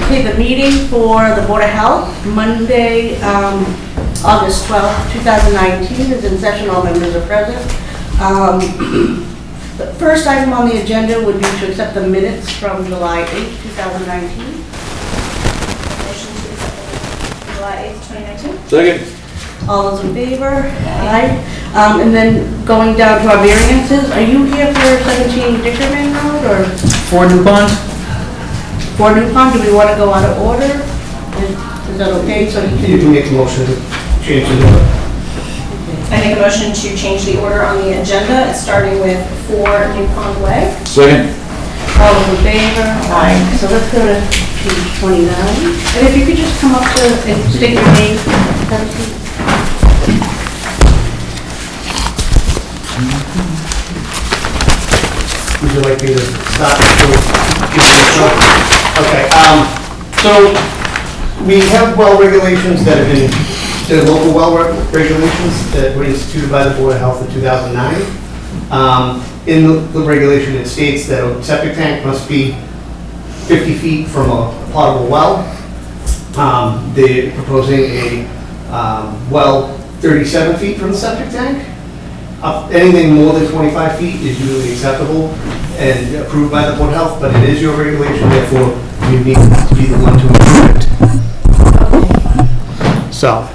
Okay, the meeting for the Board of Health, Monday, August 12th, 2019, is in session. All members are present. The first item on the agenda would be to accept the minutes from July 8th, 2019. Motion to accept the July 8th, 2019. Second. All those in favor? Aye. And then going down to our variances, are you here for 17 Dickerman Road or? 4 New Pond? 4 New Pond, do we want to go out of order? Is that okay? So You can make a motion to change the order. I make a motion to change the order on the agenda, starting with 4 New Pond Way. Second. all those in favor? Aye. So let's go to page 29. And if you could just come up to and state your name. Would you like me to start? Okay, so we have well regulations that have been, the local well regulations that were instituted by the Board of Health in 2009. In the regulation, it states that a septic tank must be 50 feet from a potable well. They're proposing a well 37 feet from the septic tank. Anything more than 25 feet is usually acceptable and approved by the Board of Health, but it is your regulation, therefore you need to be the one to approve it. So,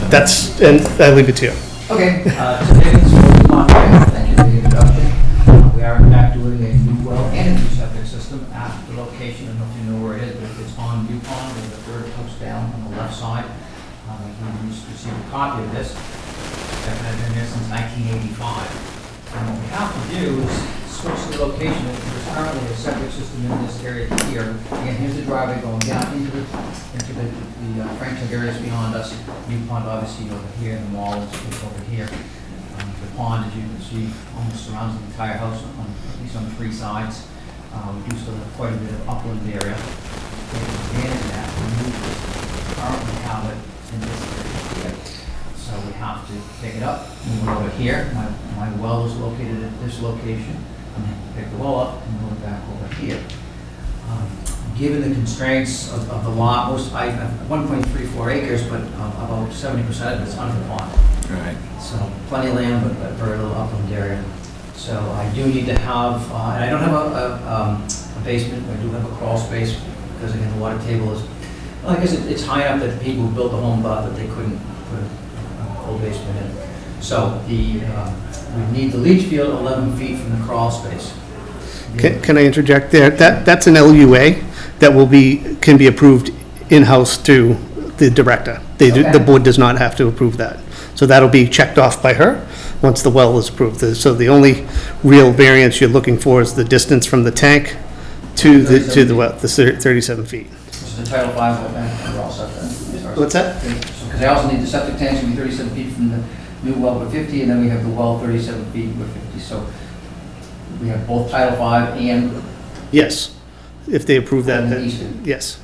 that's, and I leave it to you. Okay, today's thank you for the introduction. We are in fact doing a new well and a new septic system at the location. I don't know if you know where it is, but it's on New Pond, with the third house down on the left side. We received a copy of this. I've been there since 1985. And what we have to do is switch the location. There's currently a septic system in this area here. Again, here's the driveway going down into the Franklin areas beyond us. New Pond obviously over here, and the wall is over here. The pond, as you can see, almost surrounds the entire house, at least on 3 sides. We do still have quite a bit of upland area. Taking advantage of that, we currently have it in this area here. So we have to pick it up, move it over here. My well is located at this location. I'm going to pick the well up and move it back over here. Given the constraints of the lot, I have 1.34 acres, but about 70% of it is under the pond. Right. So plenty of land, but very little upland area. So I do need to have, and I don't have a basement. I do have a crawl space because again the water table is, well, I guess it's high enough that the people who built the home thought that they couldn't put a cold basement in. So we need the leach field 11 feet from the crawl space. Can I interject there? That's an LUA that can be approved in-house to the director. The board does not have to approve that. So that'll be checked off by her once the well is approved. So the only real variance you're looking for is the distance from the tank to the well, the 37 feet. This is the Title V well, we're all set then. What's that? Because I also need the septic tanks to be 37 feet from the new well with 50, and then we have the well 37 feet with 50. So we have both Title V and Yes, if they approve that, And then, Easton. yes.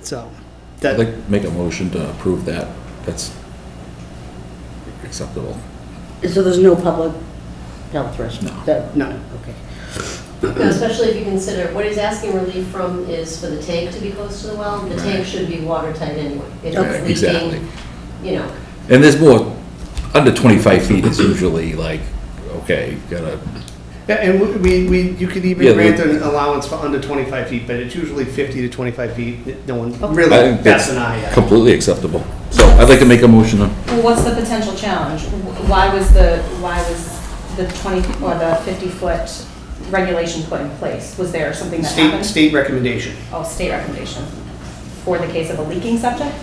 So, I'd that, like to make a motion to approve that. That's acceptable. So there's no public health risk? No. No, okay. Especially if you consider, what he's asking relief from is for the tank to be close to the well. The tank should be watertight anyway. If Right, it's exactly. leaking, you know. And there's more, under 25 feet is usually like, okay, gotta, yeah, and you could Yeah, even grant an allowance for under 25 feet, but it's usually 50 to 25 feet. No one I really think bats that's an eye at. completely acceptable. So I'd like to make a motion to, Well, what's the potential challenge? Why was the 20 or the 50-foot regulation put in place? Was there something that happened? State recommendation. Oh, state recommendation for the case of a leaking septic?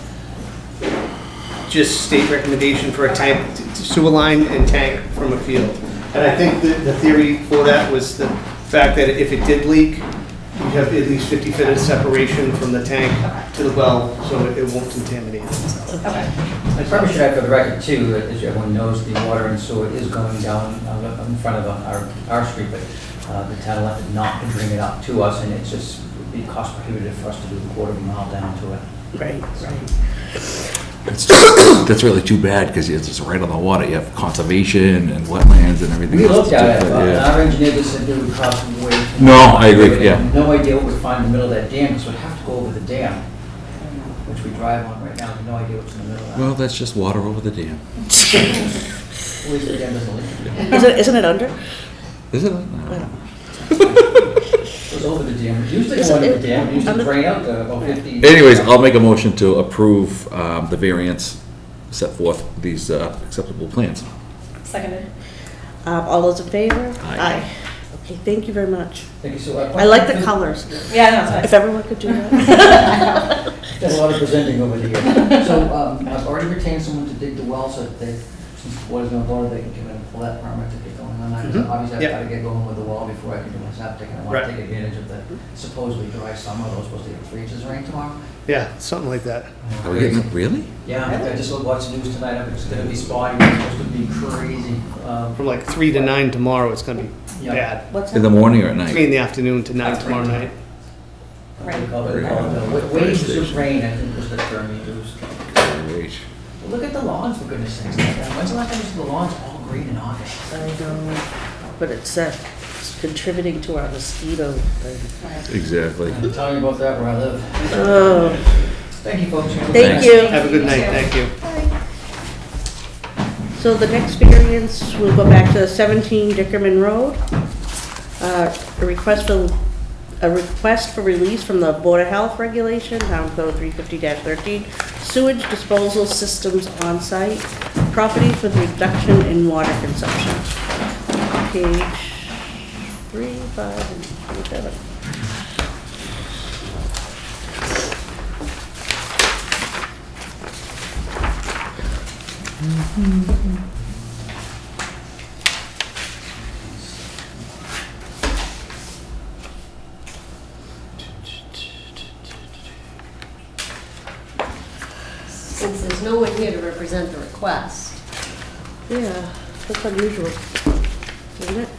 Just state recommendation for a tank, sewer line and tank from a field. And I think the theory for that was the fact that if it did leak, you have at least 50 feet of separation from the tank to the well, so it won't contaminate it. Okay. I probably should add for the record too, that as everyone knows, the water and sewer is going down in front of our street, but the town elected not to bring it up to us, and it's just would be cost prohibitive for us to do a quarter of a mile down to it. Right, right. That's really too bad, because it's just right on the water. You have conservation and wetlands and everything. We else. looked at it, and Yeah. our engineer just said it would cost way too much. No, I agree, We yeah. have no idea what we'd find in the middle of that dam, because we'd have to go over the dam, which we drive on right now, we have no idea what's in the middle of that. Well, that's just water over the dam. At least the dam doesn't leak. Isn't it under? Is it? It goes over the dam, it used to go under the dam, it used to drain out to about 50. Anyways, I'll make a motion to approve the variance, set forth these acceptable plans. Seconded. All those in favor? Aye. Okay, thank you very much. Thank you, so. I like the colors. Yeah, no, it's If nice. everyone could do that. There's a lot of presenting over the years. So, I've already retained someone to dig the well, so that they, since the water's gonna go, they can give it a pull that permit to get going on that. Mhm. Obviously, I've Yep. gotta get going with the well before I can do my septic, and I wanna Right. take advantage of the supposedly dry summer, those supposed to get 3 inches of rain tomorrow. Yeah, something like that. Are we getting, really? Yeah, I just watched the news tonight, it's gonna be spotty, it's supposed to be crazy. From like 3 to 9 tomorrow, it's gonna be Yeah. bad. What's In the that? morning or at 3 night? in the afternoon to 9 tomorrow night. They call it waiting to rain, I think was the term you used. Great. Well, look at the lawns, for goodness sakes. When's the last time you saw the lawns all green in August? I know, but it's contributing to our mosquito thing. Exactly. Tell me about that where I live. Oh, Thank you, folks. thank Thanks. you. Have a good night, thank you. So the next variance, we'll go back to 17 Dickerman Road. A request for release from the Board of Health regulation, Town Code 350-13, sewage disposal systems on site, properties with reduction in water consumption. Page 3, 5, and 27. Since there's no one here to represent the request, Yeah, that's unusual, isn't it?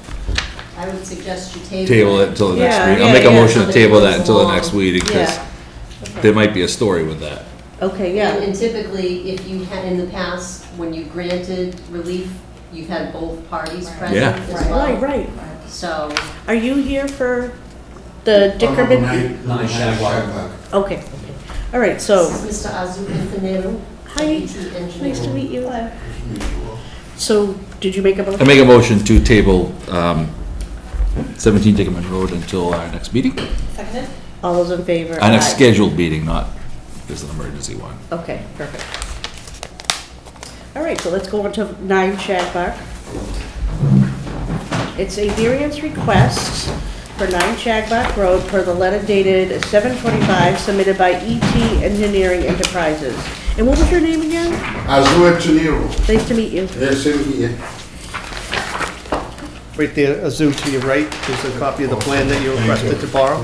I would suggest you table. Table it until the next Yeah, meeting. I'll yeah, make a yeah. motion to table that until the next meeting, because Yeah. there might be a story with that. Okay, And yeah. and typically, if you had, in the past, when you granted relief, you've had both parties present Yeah. as well. Right, right. So, Are you here for the Dickerman? Okay, okay. All right, so, this is Mr. Azucantanero. Hi. nice to meet you. So, did you make a I motion? make a motion to table 17 Dickerman Road until our next meeting. Seconded. All those in favor? Our next Aye. scheduled meeting, not if there's an emergency one. Okay, perfect. All right, so let's go on to 9 Shagbark. It's a variance request for 9 Shagbark Road per the letter dated 7/25 submitted by ET Engineering Enterprises. And what was your name again? Azul Engineiro. Nice to meet you. É sempre here. Right there, Azu to your right, is a copy of the plan that you requested to borrow.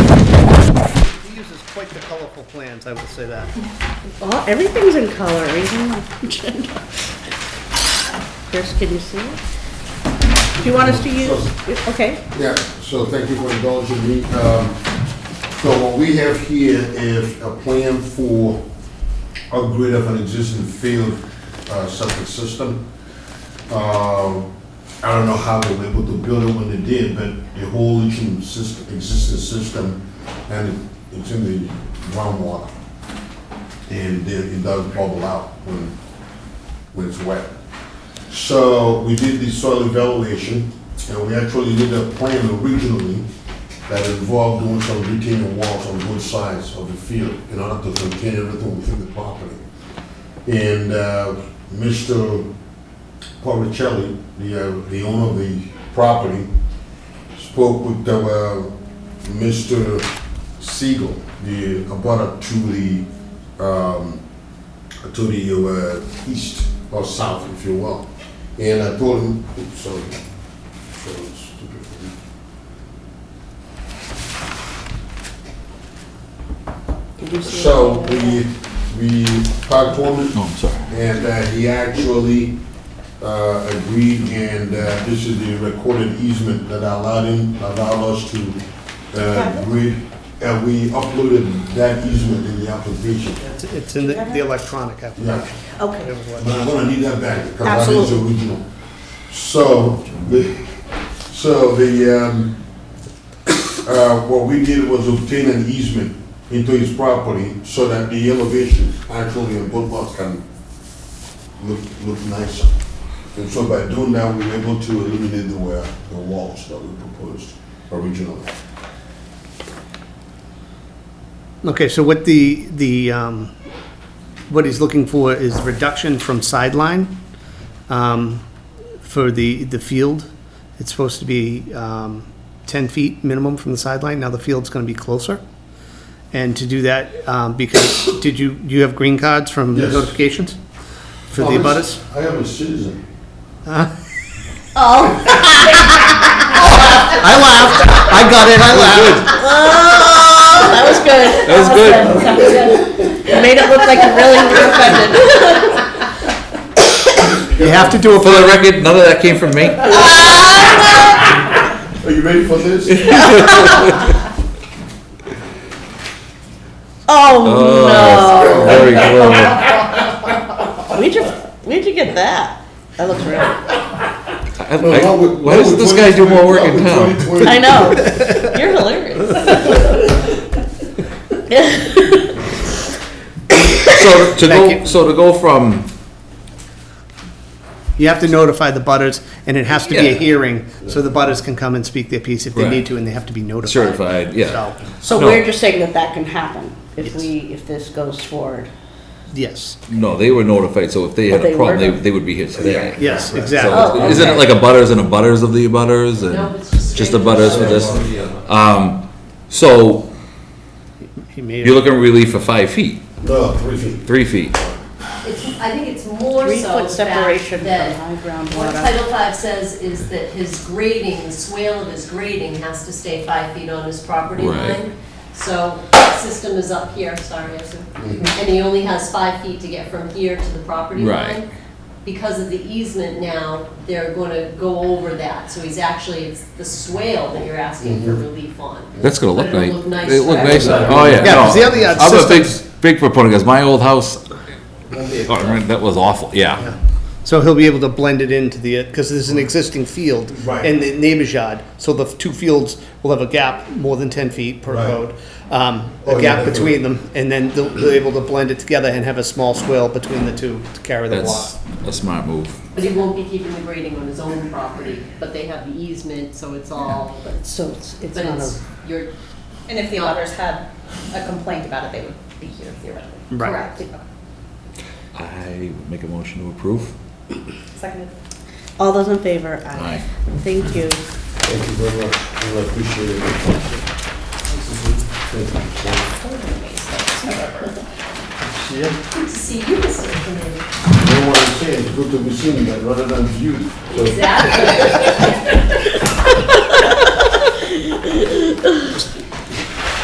He uses quite the colorful plans, I will say that. Oh, everything's in color, even the agenda. Chris, can you see it? Do you want us to use, okay, Yeah, so thank you for indulging me. So what we have here is a plan for a grid of an existing field septic system. I don't know how they were able to build it when they did, but the whole existing system, and it's in the groundwater. And it does bubble out when it's wet. So we did the soil evaluation, and we actually did a plan originally that involved doing some retaining walls on both sides of the field in order to contain everything within the property. And Mr. Porricelli, the owner of the property, spoke with Mr. Siegel, the abutter to the east or south, if you will. And I told him, oops, sorry, so stupid for me. did you see it? So we talked to him, Oh, I'm sorry. and he actually agreed, and this is the recorded easement that allowed us to we uploaded that easement in the application. It's in the electronic application. Yeah, Okay. but I'm gonna need that back, because that is Absolutely. original. What we did was obtain an easement into his property so that the elevation actually in both lots can look nicer. And so by doing that, we were able to eliminate the walls that we proposed originally. Okay, so what what he's looking for is reduction from sideline for the field. It's supposed to be 10 feet minimum from the sideline. Now the field's going to be closer. And to do that, because, do you have green cards from Yes. notifications for the abutters? I am a citizen. Oh, I laughed. I got it, I laughed. oh, that was good. That was good. That was good. You made it look like you really were offended. You have to do it For the record, none of that came from me. Are you ready for this? Oh, Very clever. no. Where'd you get that? That looks real. Why doesn't this guy do more work in town? I know. You're hilarious. So to go from, You have to notify the butters, and it has to be a Yeah. hearing, so the butters can come and speak their piece if they Right. need to, and they have to be notified. certified, yeah. So No. we're just saying that can happen if this goes forward. Yes, No, they were notified, so if they had But a they problem, were? they would be here today. yes, So exactly. Oh, isn't it okay. like a butters and a butters of the butters No, and it's just. just a butters for this? So He made you're it. looking at relief for 5 feet, No, 3 feet. 3 feet. I think it's more 3 so foot the separation fact from that high ground what water. Title V says is that his grading, the swale of his grading has to stay 5 feet on his property Right. line. So system is up here, sorry, I assume. Mm-hmm. And he only has 5 feet to get from here to the property Right. line. Because of the easement now, they're gonna go over that, so he's actually, it's the swale that you're asking for relief on. That's gonna look But it'll nice. look nice It look for nice. everybody. Oh, yeah. Yeah, 'cause no. the other I'm a big, systems- big proponent, because my old house, oh, that was awful, yeah. So he'll be able to blend it into because there's an existing field Right. in the neighbor's yard, so the two fields will have a gap more than 10 feet per Right. road. Oh, A yeah, gap definitely. between them, and then they'll be able to blend it together and have a small swale between the two to carry the water. That's a smart move. But he won't be keeping the grading on his own property, but they have the easement, so it's all, So it's but not it's, a, you're, And if the auditors had a complaint about it, they would be here theoretically. Right. correct. I make a motion to approve. Seconded. all those in favor? Aye. Thank you. Thank you very much. I appreciate it. Thank you. Yeah, Good to see you, Mr. Kennedy. you know what I'm saying, it's good to be seen rather than viewed. So,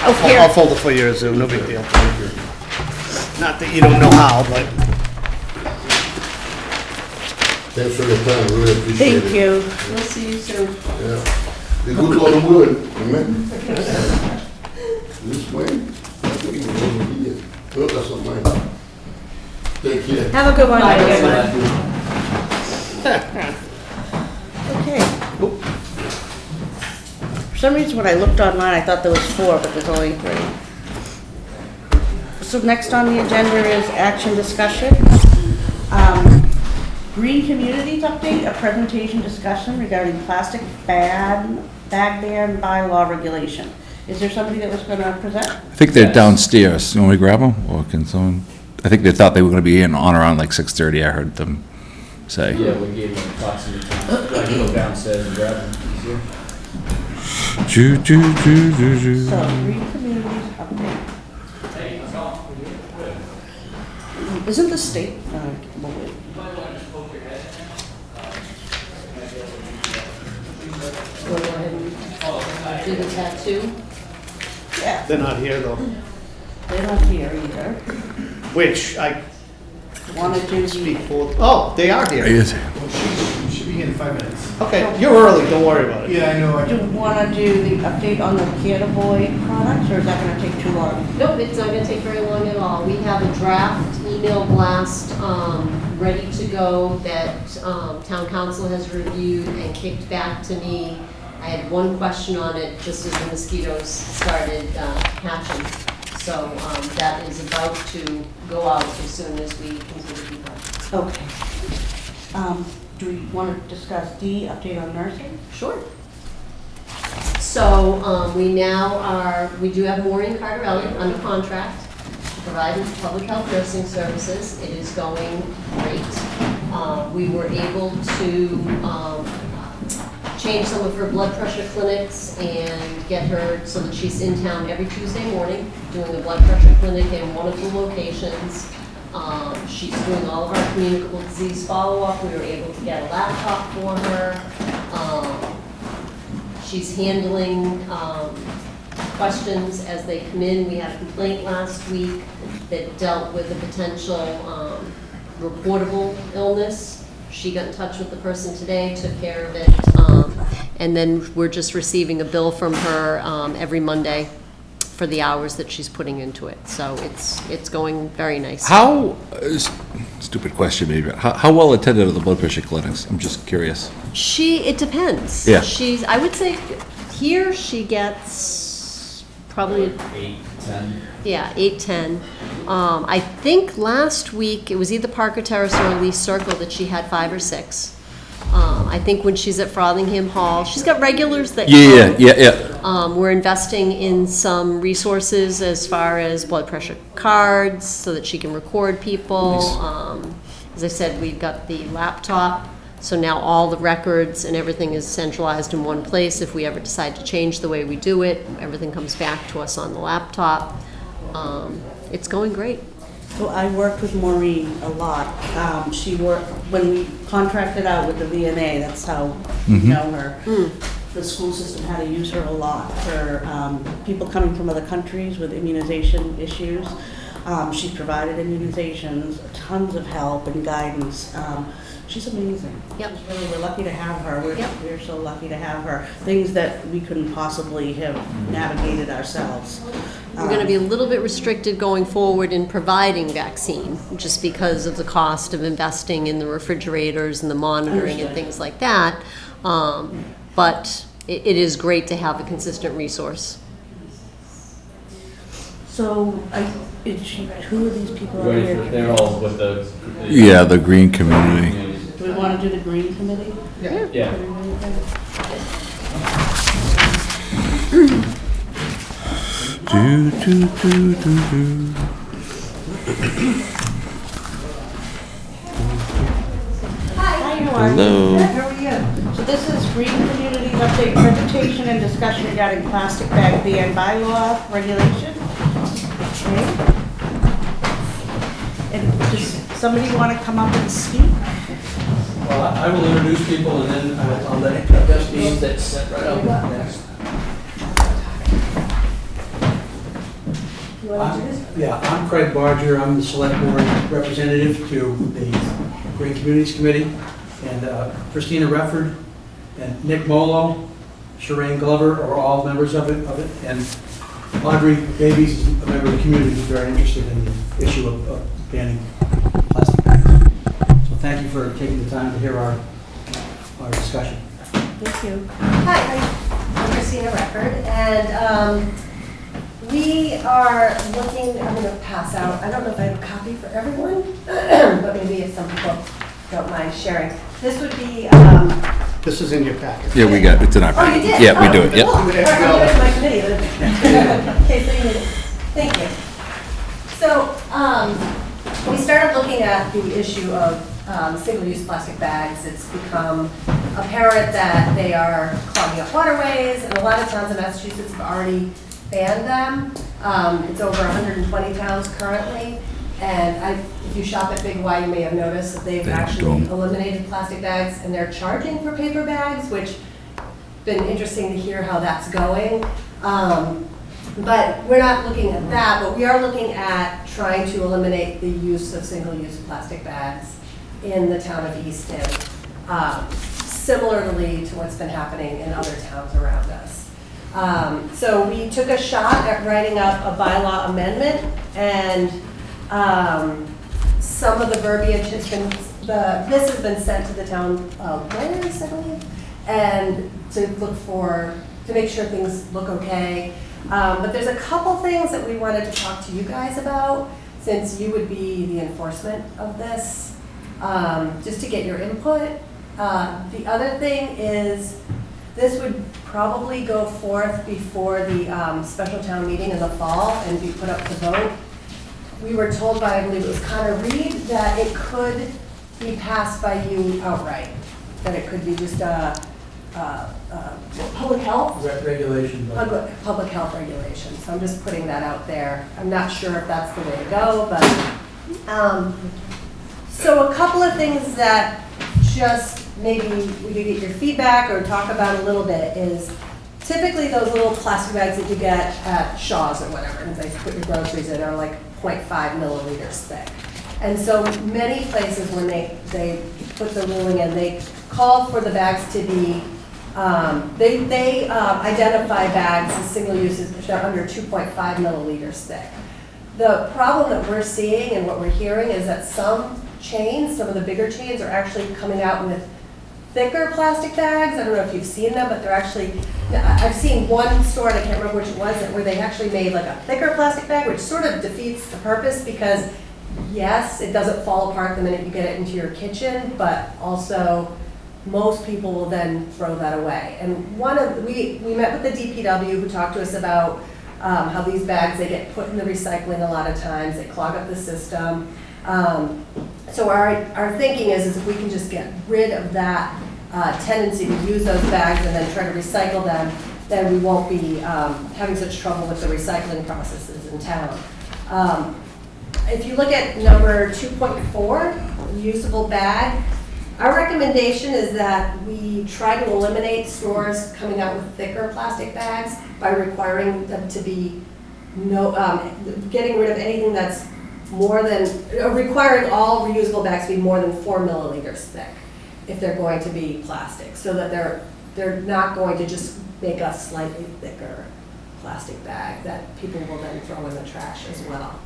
I'll fold it for you, Zoo, no big deal. Not that you don't know how, but thanks for your time, really appreciate it. Thank you. We'll see you soon. Yeah. The good Lord will, amen. This way, that's what you were over here. Oh, that's not mine. Take care. Have a good one. Bye, Okay. For some reason, when I looked online, I thought there was 4, but there's only 3. So next on the agenda is action discussion. Green Communities update, a presentation discussion regarding plastic bag ban bylaw regulation. Is there somebody that was gonna present? I think they're downstairs. You want me to grab them, or can someone? I think they thought they were gonna be in on around like 6:30, I heard them say. Yeah, we gave them approximate time. I can go downstairs and grab them. Easier. Choo, choo, choo, choo, choo. So, Green Communities update. Isn't the state, well, wait. Go ahead and do the tattoo. Yeah, they're not here though. they're not here either. Which I Wanted to speak for. Oh, they are here. Yes. You should be in 45 minutes. Okay, you're early, don't worry about it. Yeah, I know. Do you want to do the update on the Boy products, or is that going to take too long? Nope, it's not gonna take very long at all. We have a draft email blast, ready to go that, town council has reviewed and kicked back to me. I had one question on it just as the mosquitoes started, hatching. So, that is about to go out as soon as we consider feedback. Okay. Do we want to discuss D, update on nursing? Sure. So, we do have Maureen Cardarelli under contract to provide public health nursing services. It is going great. We were able to change some of her blood pressure clinics and get her so that she's in town every Tuesday morning doing a blood pressure clinic in one of the locations. She's doing all of our communicable disease follow-up. We were able to get a laptop for her. She's handling questions as they come in. We had a complaint last week that dealt with a potential reportable illness. She got in touch with the person today, took care of it, and then we're just receiving a bill from her every Monday for the hours that she's putting into it. So it's going very nice. How, stupid question maybe, how well attended are the blood pressure clinics? I'm just curious. It depends. Yeah. I would say here she gets probably 8, 10. Yeah, 8, 10. I think last week, it was either Parker Terrace or Lee Circle that she had 5 or 6. I think when she's at Frothingham Hall, she's got regulars that come. We're investing in some resources as far as blood pressure cards so that she can record people. As I said, we've got the laptop, so now all the records and everything is centralized in one place. If we ever decide to change the way we do it, everything comes back to us on the laptop. It's going great. So I worked with Maureen a lot. When we contracted out with the VNA, that's how we know her. The school system had to use her a lot for people coming from other countries with immunization issues. She's provided immunizations, tons of help and guidance. She's amazing. Yep. We're lucky to have her. We're so lucky to have her. Things that we couldn't possibly have navigated ourselves. We're going to be a little bit restricted going forward in providing vaccine, just because of the cost of investing in the refrigerators and the monitoring and things like that. But it is great to have a consistent resource. So, who are these people out Ready here? for, they're all with the. Yeah, the green community. Do we want to do the green committee? Yeah. Do, do, do, do, do. Hi, how are you? Hello. How are you? So this is Green Communities Update, presentation and discussion regarding plastic bag ban bylaw regulation. Okay. And does somebody want to come up and speak? Well, I will introduce people and then I'll let Justine that set right up next. I'm Craig Barger. I'm the select board representative to the Green Communities Committee. And Christina Refford and Nick Molo, Shireen Glover are all members of it. And Audrey Davies is a member of the community who's very interested in the issue of banning plastic bags. So thank you for taking the time to hear our discussion. Thank you. Hi, I'm Christina Refford, and we are looking, I'm going to pass out, I don't know if I have a copy for everyone, but maybe if some people don't mind sharing. This would be... This is in your packet. Yeah, we got, it's in our Oh, packet. you did? Yeah, we do it, Oh, yeah. cool. All right, I'll give it to my committee then. Okay, so you need it. Thank you. So, we started looking at the issue of single-use plastic bags. It's become apparent that they are clogging up waterways, and a lot of towns in Massachusetts have already banned them. It's over 120 towns currently, and if you shop at Big Y, you may have noticed that they've actually eliminated plastic bags, and they're charging for paper bags, which been interesting to hear how that's going. But we're not looking at that, but we are looking at trying to eliminate the use of single-use plastic bags in the town of Easton. similarly to what's been happening in other towns around us. So we took a shot at writing up a bylaw amendment, and some of the verbiage has been, this has been sent to the town lawyers, I believe, and to make sure things look okay. But there's a couple things that we wanted to talk to you guys about, since you would be the enforcement of this, just to get your input. The other thing is, this would probably go forth before the special town meeting in the fall and be put up to vote. We were told by, I believe it was Connor Reed, that it could be passed by you outright, that it could be just public health? Regulation. Public health regulation. So I'm just putting that out there. I'm not sure if that's the way to go, but, so a couple of things that just maybe we could get your feedback or talk about a little bit is, typically those little plastic bags that you get at Shaw's or whatever, and they put your groceries in, are like 0.5 milliliters thick. And so many places, when they put the ruling in, they call for the bags to be, they identify bags as single uses which are under 2.5 milliliters thick. The problem that we're seeing and what we're hearing is that some chains, some of the bigger chains, are actually coming out with thicker plastic bags. I don't know if you've seen them, but they're actually, I've seen one store, and I can't remember which it was, where they actually made like a thicker plastic bag, which sort of defeats the purpose, because yes, it doesn't fall apart the minute you get it into your kitchen, but also most people will then throw that away. And we met with the DPW, who talked to us about how these bags, they get put in the recycling a lot of times, they clog up the system. So our thinking is if we can just get rid of that tendency to use those bags and then try to recycle them, then we won't be having such trouble with the recycling processes in town. If you look at number 2.4, usable bag, our recommendation is that we try to eliminate stores coming out with thicker plastic bags by requiring them to be getting rid of anything that's more than, requiring all reusable bags to be more than 4 milliliters thick if they're going to be plastic, so that they're not going to just make a slightly thicker plastic bag that people will then throw in the trash as well.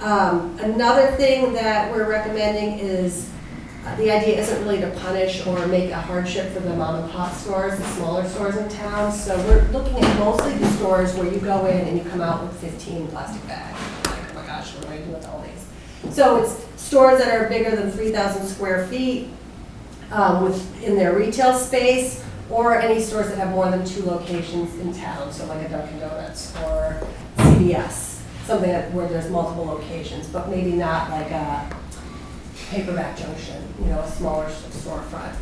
Another thing that we're recommending is, the idea isn't really to punish or make a hardship for the mom and pop stores, the smaller stores in town. So we're looking at mostly the stores where you go in and you come out with 15 plastic bags. Like, oh my gosh, what do I do with all these? So it's stores that are bigger than 3,000 square feet in their retail space, or any stores that have more than 2 locations in town. So like a Dunkin' Donuts or CVS, something where there's multiple locations, but maybe not like a Paperback Junction, a smaller storefront.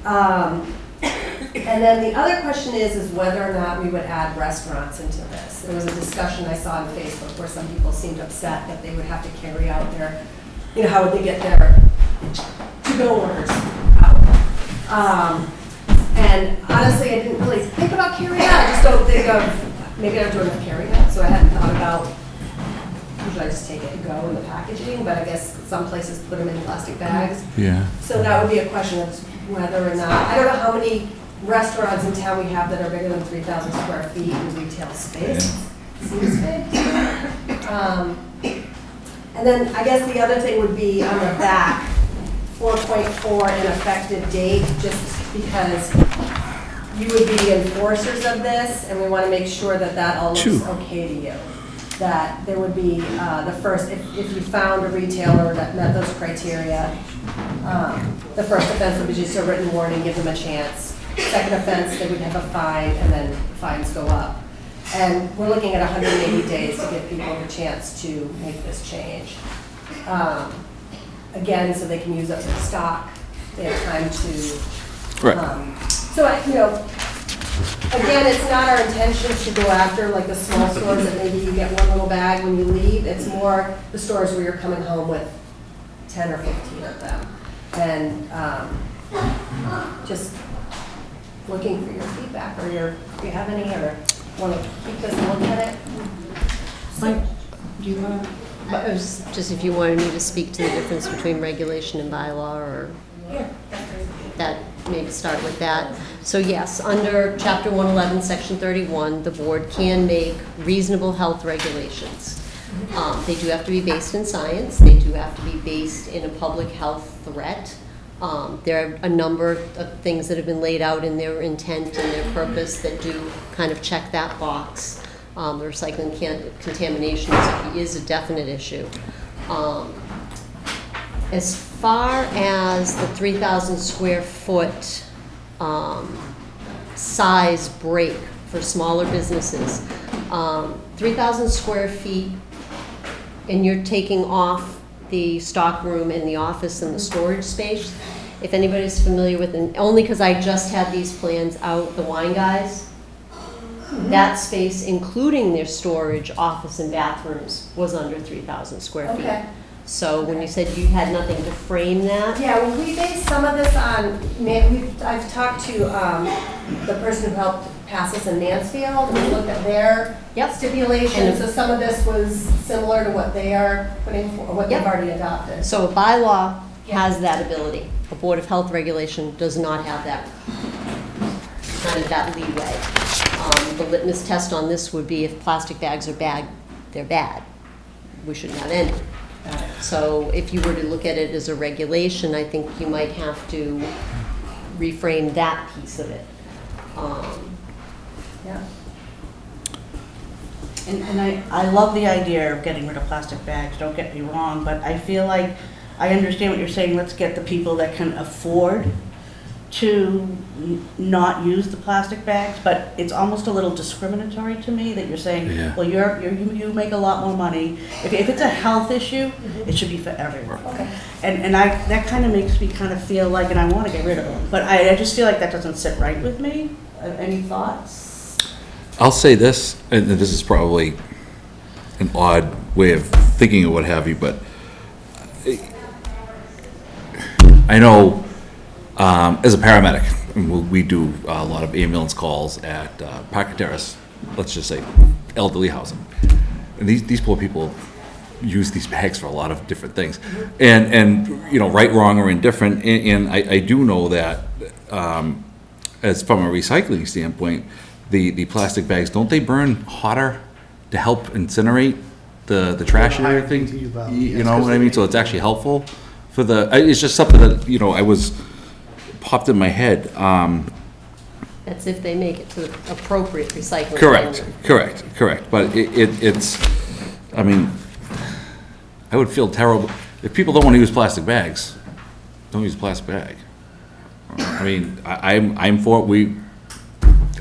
And then the other question is whether or not we would add restaurants into this. There was a discussion I saw on Facebook where some people seemed upset that they would have to carry out their, how would they get their to-go orders out? And honestly, I didn't really think about carry out. I just don't think of, maybe I don't do enough carry out, so I hadn't thought about, usually I just take it and go in the packaging, but I guess some places put them in plastic bags. Yeah. So that would be a question of whether or not, I don't know how many restaurants in town we have that are bigger than 3,000 square feet in retail space. Seems big. And then I guess the other thing would be on the back, 4.4 an effective date, just because you would be the enforcers of this, and we want to make sure that that all looks okay to you. That there would be the first, if you found a retailer that met those criteria, the first offense would be just a written warning, give them a chance. Second offense, they would have a fine, and then fines go up. And we're looking at 180 days to give people the chance to make this change. Again, so they can use up their stock. They have time to. Right. So, again, it's not our intention to go after like the small stores that maybe you get one little bag when you leave. It's more the stores where you're coming home with 10 or 15 of them. And just looking for your feedback, or if you have any, or want to keep this and look at it. Mike, do you want to? It was just if you wanted me to speak to the difference between regulation and bylaw, or Yeah. that maybe start with that. So yes, under Chapter 111, Section 31, the board can make reasonable health regulations. They do have to be based in science. They do have to be based in a public health threat. There are a number of things that have been laid out in their intent and their purpose that do kind of check that box. The recycling contamination is a definite issue. As far as the 3,000 square foot size break for smaller businesses, 3,000 square feet, and you're taking off the stock room and the office and the storage space. If anybody's familiar with, and only because I just had these plans out, the wine guys, that space, including their storage, office, and bathrooms, was under 3,000 square feet. Okay. So when you said you had nothing to frame that, Yeah, well, we based some of this on, I've talked to the person who helped pass this in Mansfield, and we looked at their stipulations, so some of this was similar to what they are putting for, what they've already adopted. so a bylaw has that ability. A Board of Health regulation does not have that, kind of that leeway. The litmus test on this would be if plastic bags are bad, they're bad. We shouldn't have any. So if you were to look at it as a regulation, I think you might have to reframe that piece of it. Yeah. And I love the idea of getting rid of plastic bags, don't get me wrong, but I feel like, I understand what you're saying, let's get the people that can afford to not use the plastic bags, but it's almost a little discriminatory to me that you're saying, Yeah. well, you make a lot more money. If it's a health issue, it should be for everyone. Okay. And that kind of makes me kind of feel like, and I want to get rid of them, but I just feel like that doesn't sit right with me. Any thoughts? I'll say this, and this is probably an odd way of thinking or what have you, but I know as a paramedic, we do a lot of ambulance calls at Parker Terrace, let's just say elderly housing. And these poor people use these bags for a lot of different things. And you know, right, wrong, or indifferent, and I do know that as from a recycling standpoint, the plastic bags, don't they burn hotter to help incinerate the trash and everything? You know what I mean? So it's actually helpful for it's just something that, you know, popped in my head. That's if they make it to the appropriate recycling. Correct. But it's, I mean, I would feel terrible if people don't want to use plastic bags. Don't use a plastic bag. I mean, I'm for it. We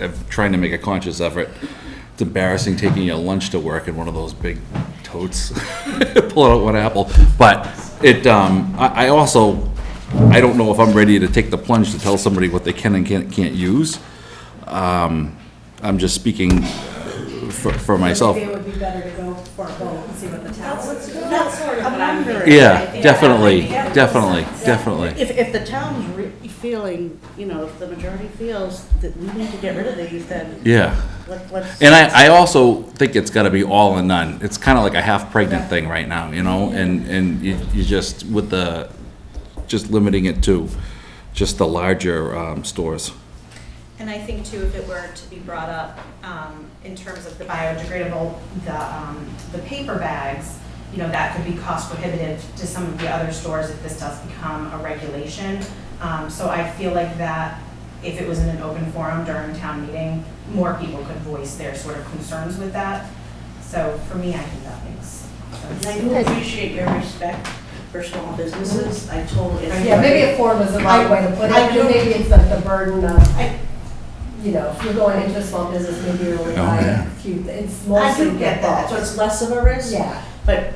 are trying to make a conscious effort. It's embarrassing taking your lunch to work in one of those big totes, pulling out one apple. But I also, I don't know if I'm ready to take the plunge to tell somebody what they can and can't use. I'm just speaking for myself. Maybe it would be better to go for a vote and see what the town wants to do. That's sort of what I'm wondering. Yeah, definitely. If the town's feeling, you know, if the majority feels that we need to get rid of these, then Yeah. let's. And I also think it's gotta be all or none. It's kinda like a half pregnant thing right now, you know, and you just, with just limiting it to just the larger stores. And I think too, if it were to be brought up in terms of the biodegradable, the paper bags, you know, that could be cost prohibitive to some of the other stores if this does become a regulation. So I feel like that if it was in an open forum during town meeting, more people could voice their sort of concerns with that. So for me, I think that makes And sense. I do appreciate your respect for small businesses. I totally. Yeah, maybe a form is the right way to put I it, do- maybe it's the burden of, you know, if you're going into a small business, maybe you're only buying yeah. a few, it's I mostly. do get that, so it's less of a risk. Yeah. But,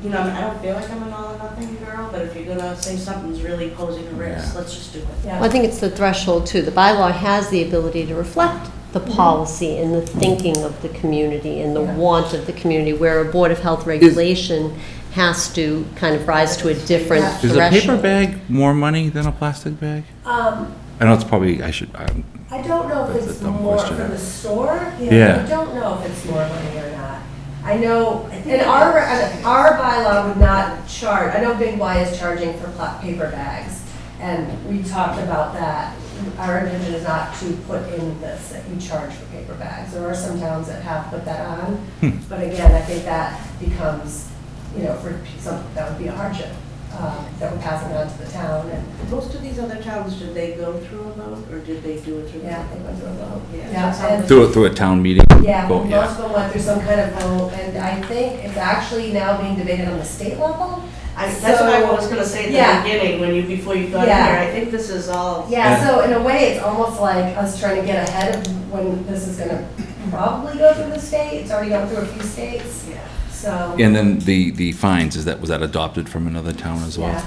you know, I don't feel like I'm an all or nothing girl, but if you're gonna say something's really posing a risk, Yeah. let's just do it. Well, I think it's the threshold too. The bylaw has the ability to reflect the policy and the thinking of the community and the want of the community, where a Board of Health regulation has to kind of rise to a different Is a paper threshold. bag more money than a plastic bag? I know it's probably, I don't know if That's it's a dumb more question. for the store. Yeah. I don't know if it's more money or not. I know, and our bylaw would not charge, I know Big Y is charging for paper bags. And we talked about that. Our intention is not to put in this, that you charge for paper bags. There are some towns that have put that on. But again, I think that becomes, you know, for some, that would be a hardship, that we're passing on to the town. And Most of these other towns, did they go through a vote, or did they do it through? yeah, they went through a vote. Yeah. And Through a town meeting? yeah, vote, most of them went through some kind of vote, and I think it's actually now being debated on the state level. That's what I was gonna say Yeah. at the beginning, when before you got Yeah. here, I think this is all. Yeah, so in a way, it's almost like us trying to get ahead of when this is gonna probably go through the state. It's already gone through a few states, Yeah. so. And then the fines, was that adopted from another town as well? Yeah,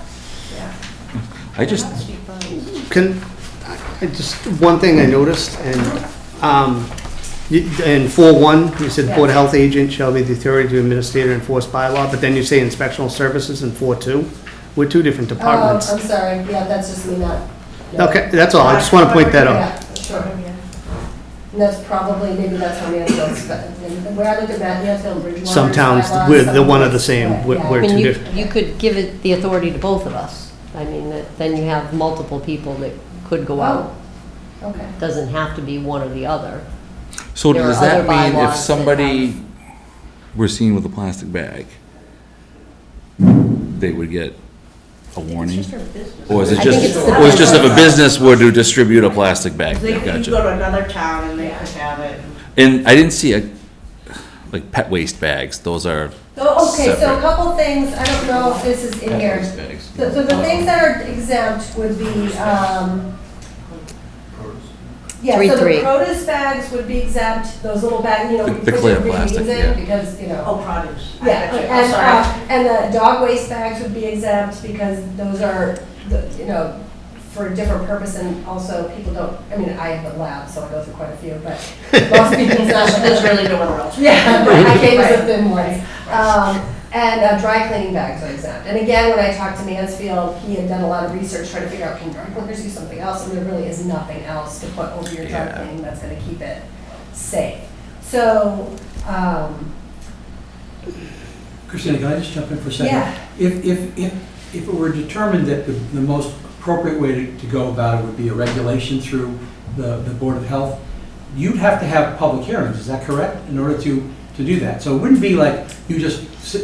yeah. I just, Can, just one thing I noticed, and, in 4.1, you said the Board of Health agent shall be the authority to administer and enforce bylaw, but then you say inspectional services in 4.2. We're two different departments. I'm sorry, yeah, that's just me not. Okay, that's all, I just want to point that out. Yeah, sure. And that's probably, maybe that's how Mansfield's, but where I looked at that, Mansfield and Bridgewater. Some towns, they're one of the same, we're I mean, two you, different. you could give it the authority to both of us. I mean, then you have multiple people that could go out. Okay. Doesn't have to be one or the other. so There are does that other mean if bylaws that somebody were seen with a plastic bag, they would get a warning? It's just for business. Or is it I think just, it's the or it's just if a business. business were to distribute a plastic bag? They could go Gotcha. to another town and they could have it. And I didn't see like pet waste bags, those are Oh, okay, so a separate. couple things, I don't know if this is in here. bags. So the things that are exempt would be, yeah, so the 3-3. produce bags would be exempt, those little bags, you know, The you put clear your green plastic, beans yeah. in, because, you know. Oh, produce. I Yeah, got you. I'm sorry. and the dog waste bags would be exempt because those are, you know, for a different purpose, and also people don't, I mean, I have a lab, so I go through quite a few, but most people's not. There's really no one else. Yeah, right, I gave us a thin ones. And dry cleaning bags are exempt. And again, when I talked to Mansfield, he had done a lot of research trying to figure out, can dry cleaners do something else? And there really is nothing else to put over your dry Yeah. cleaning that's gonna keep it safe. So, Christina, can I just jump in for a second? Yeah. If it were determined that the most appropriate way to go about it would be a regulation through the Board of Health, you'd have to have public hearings, is that correct, in order to do that? So it wouldn't be like you just,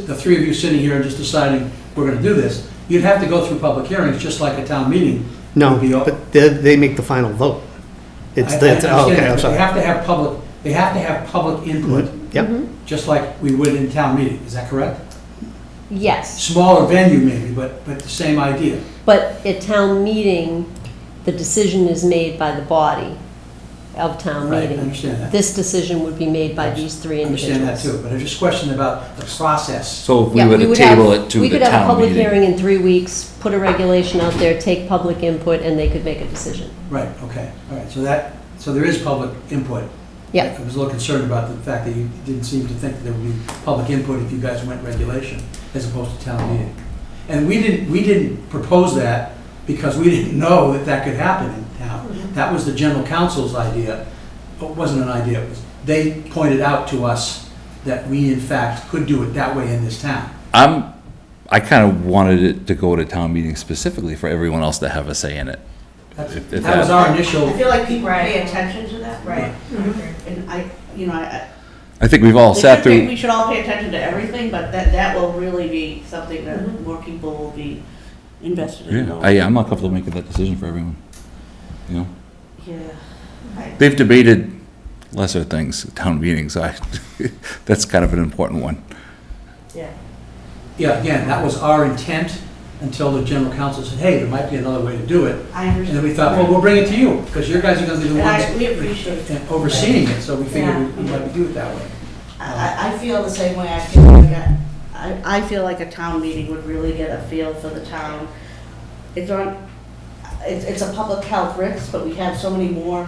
the three of you sitting here and just deciding, we're gonna do this. You'd have to go through public hearings, just like a town meeting. No, would be. but they make the final vote. It's, I that's, oh, understand okay, that, I'm but sorry. they have to have public input, Yep, just like we would in town meeting, is that correct? Yes, Smaller venue maybe, but the same idea. but at town meeting, the decision is made by the body of town Right, I meeting. understand that. This decision would be made by these three I understand individuals. that too, but I just questioned about the process. So if we Yeah, were to would table have- it to We the could have a town public meeting. hearing in 3 weeks, put a regulation out there, take public input, and they could make a decision. Right, okay, all right, so there is public input. Yeah. I was a little concerned about the fact that you didn't seem to think that there would be public input if you guys went regulation as opposed to town meeting. And we didn't propose that because we didn't know that could happen in town. That was the general counsel's idea. It wasn't an idea, it was, they pointed out to us that we in fact could do it that way in this town. I kind of wanted it to go to town meeting specifically for everyone else to have a say in it. That's- If That was our initial. I feel like people pay Right. attention to that. Right. And I think we've all sat we through, should all pay attention to everything, but that will really be something that more people will be invested in. yeah, I'm not comfortable making that decision for everyone. You know, Yeah. they've debated lesser things at town meetings, so that's kind of an important one. Yeah. Yeah, again, that was our intent until the general counsel said, hey, there might be another way to do it. I And understand. then we thought, well, we'll bring it to you, because your guys are gonna be the ones We appreciate that. overseeing it, so we figured Yeah. we might do it that way. I feel the same way. I feel like a town meeting would really get a feel for the town. It's a public health risk, but we have so many more,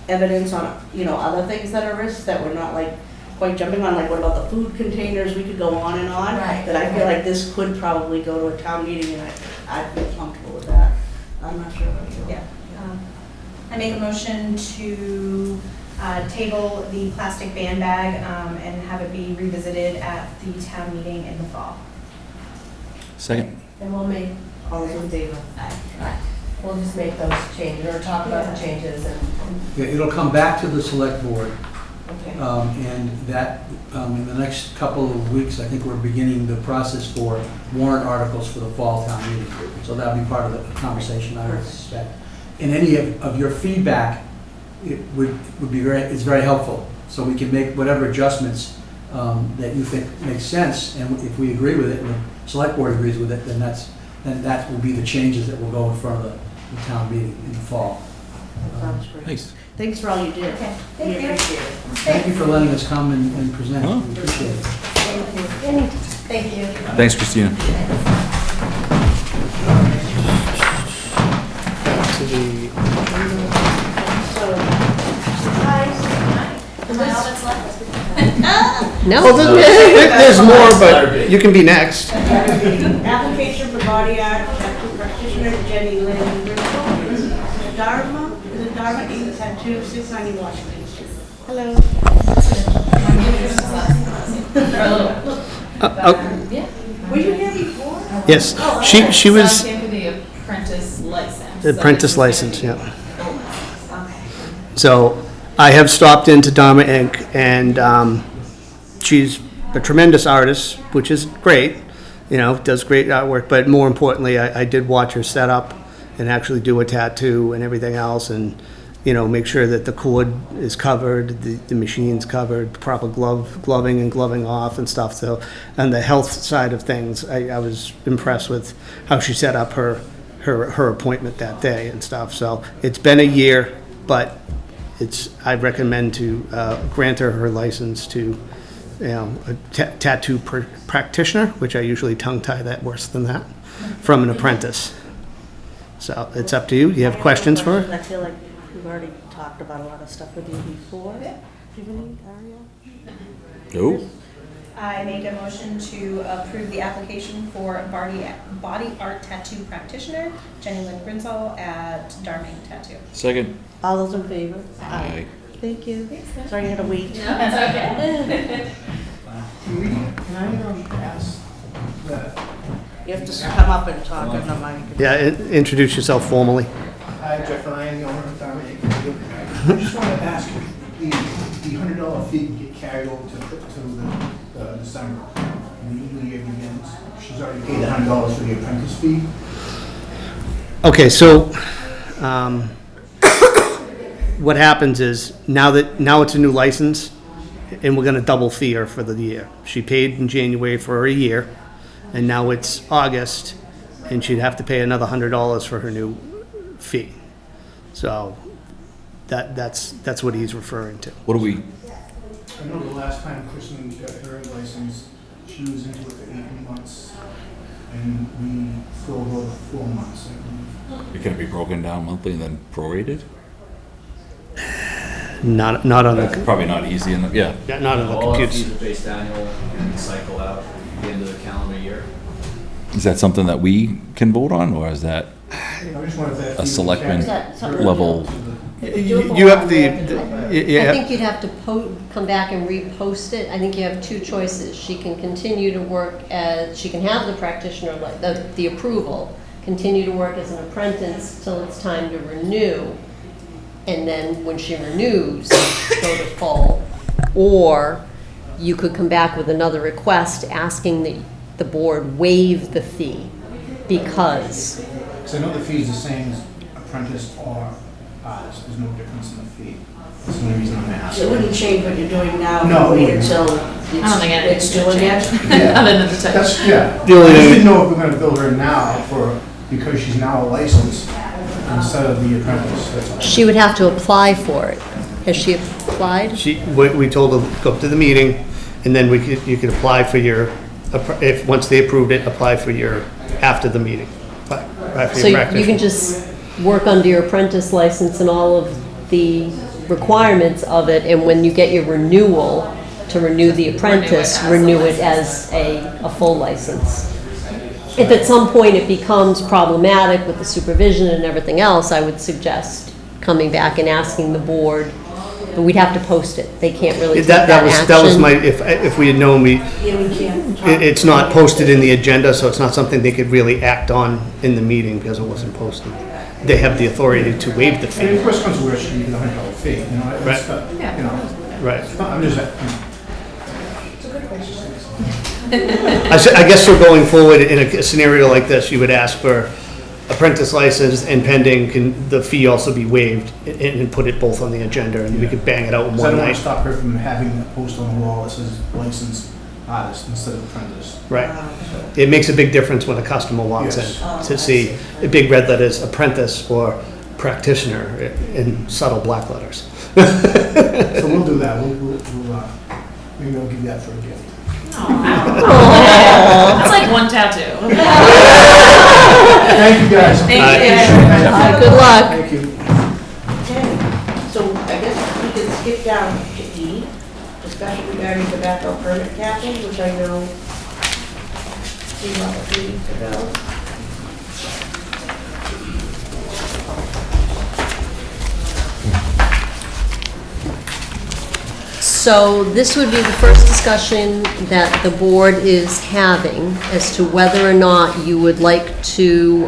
evidence on, other things that are risks that we're not like quite jumping on, like what about the food containers? We could go on and on. Right. That I feel like this could probably go to a town meeting and I'd feel comfortable with that. I'm not sure about you. Yeah. I make a motion to table the plastic ban bag and have it be revisited at the town meeting in the fall. Second. And we'll make, All those in favor? we'll just make those changes, or talk about the changes and. Yeah, it'll come back to the select board, Okay. and that, in the next couple of weeks, I think we're beginning the process for warrant articles for the fall town meeting. So that'll be part of the conversation, I would suspect. And any of your feedback, it would be it's very helpful. So we can make whatever adjustments that you think make sense, and if we agree with it, and the select board agrees with it, then that will be the changes that will go in front of the town meeting in the fall. Sounds great. Nice. Thanks for all you did. Okay, We thank you. appreciate it. Thank you for letting us come and present. Oh. We appreciate it. Thank you. Thank you. Thanks, Christina. To the, So, Am I all that's left? No? there's more, but you can be next. application for body art, tattoo practitioner Jenny Lynn Bristol. Dharma, is it Dharma Ink Tattoo, 690 Washington Street. Hello. Were you here before? Yes, she So was I came for the apprentice license. the apprentice license, yeah. Okay. So I have stopped into Dharma Inc. and she's a tremendous artist, which is great, does great artwork, but more importantly, I did watch her set up and actually do a tattoo and everything else, and, make sure that the cord is covered, the machine's covered, proper gloving and gloving off and stuff. So on the health side of things, I was impressed with how she set up her appointment that day and stuff. So it's been a year, but I recommend to grant her license to, a tattoo practitioner, which I usually tongue tie that worse than that, from an apprentice. So it's up to you. You have questions for her? I feel like we've already talked about a lot of stuff with you before. Do you have any, Ariel? No. I make a motion to approve the application for body art tattoo practitioner, Jenny Lynn Grinsall at Darming Tattoo. Second. All those in favor? Aye. Thank you. Sorry you had to wait. That's okay. Can I ask that? You have to come up and talk in the mic. Yeah, introduce yourself formally. Hi, Jeff Ryan, the owner of Dharma Inc. I just wanted to ask if the $100 fee can get carried over to the December. When the new year begins, she's already paid the $100 for the apprentice fee. Okay, so what happens is now it's a new license, and we're gonna double fee her for the year. She paid in January for a year, and now it's August, and she'd have to pay another $100 for her new fee. So that's what he's referring to. What do we, I know the last time Kristen got her license, she was into it for 18 months, and we filled over 4 months. it can be broken down monthly and then prorated? Not on That's the, probably not easy, not on the All our computers. fees are based annual and cycle out at the end of the calendar year. Is that something that we can vote on, or is that I just wanted that. a selectman Is that something- level? you have I yeah, think you'd have to come back and repost it. I think you have two choices. She can continue to work she can have the practitioner, the approval, continue to work as an apprentice till it's time to renew, and then when she renews, go to full. Or you could come back with another request asking that the board waive the fee because Because I know the fee is the same as apprentice or artist, there's no difference in the fee. That's the only reason I'm It asking. wouldn't change what you're doing now. No, it Wait wouldn't. until I don't think it's anything's doing gonna it. change, other than the type. That's, yeah. The only I just thing- didn't know if we're gonna bill her now because she's now a licensed instead of the apprentice, that's all. she would have to apply for it. Has she applied? we told her, go up to the meeting, and then you could apply for your, once they approved it, apply for your, after the meeting. Apply for So your you can practitioner. just work under your apprentice license and all of the requirements of it, and when you get your renewal, to renew the apprentice, renew it as a full license. If at some point it becomes problematic with the supervision and everything else, I would suggest coming back and asking the board but we'd have to post it. They can't really take That that was, action. that was my, if we had known, Yeah, we can't. it's not posted in the agenda, so it's not something they could really act on in the meeting because it wasn't posted. They have the authority to waive the I mean, fee. if worst comes to worst, you get $100 fee, you know, it's, Yeah. you know, Right. I'm just, I guess for going forward in a scenario like this, you would ask for apprentice license and pending, can the fee also be waived and put it both on the agenda and we could bang it out in I one don't want night. to stop her from having a post on the wall that says licensed artist instead of apprentice. Right. It makes a big difference when a customer walks in Yes. to see the big red letters apprentice or practitioner in subtle black letters. So we'll do that, maybe I'll give you that for a gift. That's like one tattoo. Thank you, guys. Thank you. Good luck. Thank you. Okay, so I guess we can skip down to E, discussion regarding tobacco permit capping, which I know came up a few weeks ago. So this would be the first discussion that the board is having as to whether or not you would like to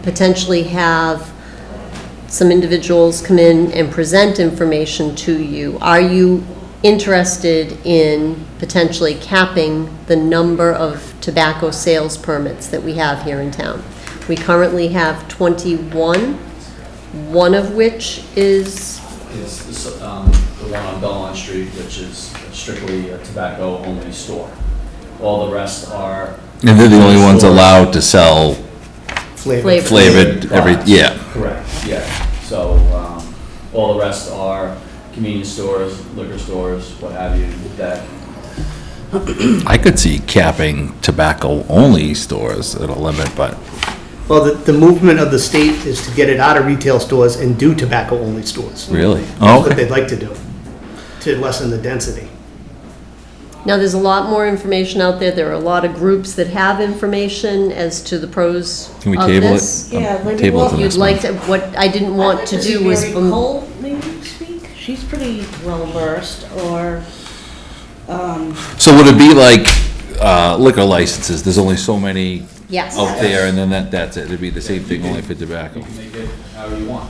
potentially have some individuals come in and present information to you. Are you interested in potentially capping the number of tobacco sales permits that we have here in town? We currently have 21, one of which is, The one on Belmont Street, which is strictly a tobacco-only store. All the rest are. And they're the only ones allowed to sell Flavor. flavored yeah. Correct, yeah. So, all the rest are convenience stores, liquor stores, what have you, that. I could see capping tobacco-only stores at a limit, but Well, the movement of the state is to get it out of retail stores and do tobacco-only stores. really? That's Oh, what they'd like to do, to lessen the density. now there's a lot more information out there. There are a lot of groups that have information as to the pros Can we of table this. it? Yeah, maybe Table it we'll- to You'd next like month. to, what I didn't want to do was. Mary Cole maybe speak? She's pretty well versed, or, So would it be like liquor licenses? There's only so many Yes. out there, and then that's it. It'd be the same thing, only for tobacco. You can make it however you want.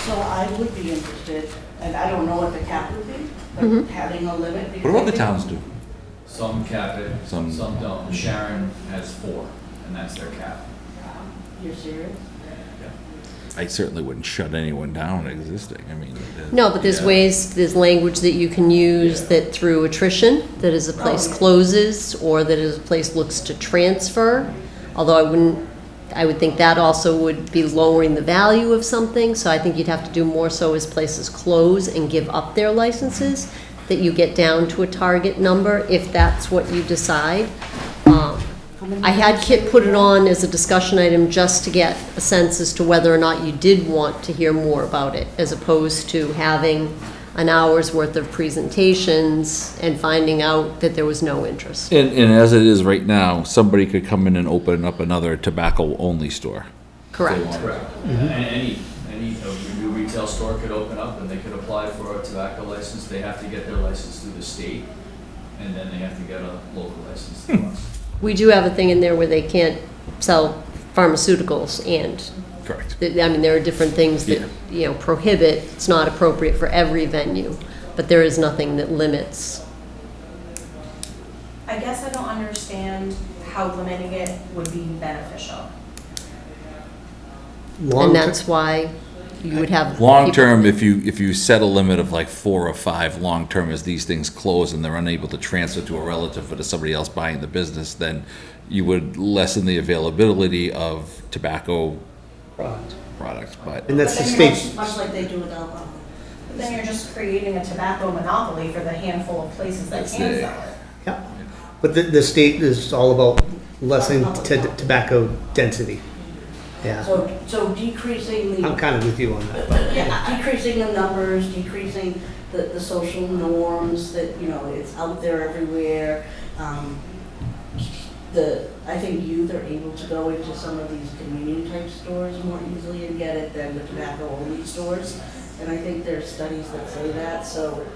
so I would be interested, and I don't know what the cap would be, Mm-hmm. but having a limit. What because about I the think- towns do? Some cap it, some Some- don't. Sharon has 4, and that's their cap. You're serious? I certainly wouldn't shut anyone down existing, I mean. No, but there's Yeah. ways, there's language that you can use Yeah. that through attrition, that as a place yeah. closes, or that as a place looks to transfer, although I would think that also would be lowering the value of something, so I think you'd have to do more so as places close and give up their licenses, that you get down to a target number, if that's what you decide. I had Kit put it on as a discussion item just to get a sense as to whether or not you did want to hear more about it, as opposed to having an hour's worth of presentations and finding out that there was no interest. And as it is right now, somebody could come in and open up another tobacco-only store. Correct. Correct. And any new retail store could open up and they could apply for a tobacco license. They have to get their license through the state, and then they have to get a local license through us. We do have a thing in there where they can't sell pharmaceuticals and, Correct. I mean, there are different things that, prohibit, it's not appropriate for every venue, but there is nothing that limits. I guess I don't understand how limiting it would be beneficial. And that's why you would have. Long-term, if you set a limit of like 4 or 5, long-term, as these things close and they're unable to transfer to a relative or to somebody else buying the business, then you would lessen the availability of tobacco products, but. And that's the But then you're state, Much like they do with alcohol. But then you're just creating a tobacco monopoly for the handful of places that That's can it. sell it. yeah. But the state is all about lessening tobacco density. Yeah, So decreasing I'm the, kind of with you on that. but- yeah, decreasing the numbers, decreasing the social norms that, it's out there everywhere. I think youth are able to go into some of these community type stores more easily and get it than the tobacco only stores. And I think there's studies that say that, so.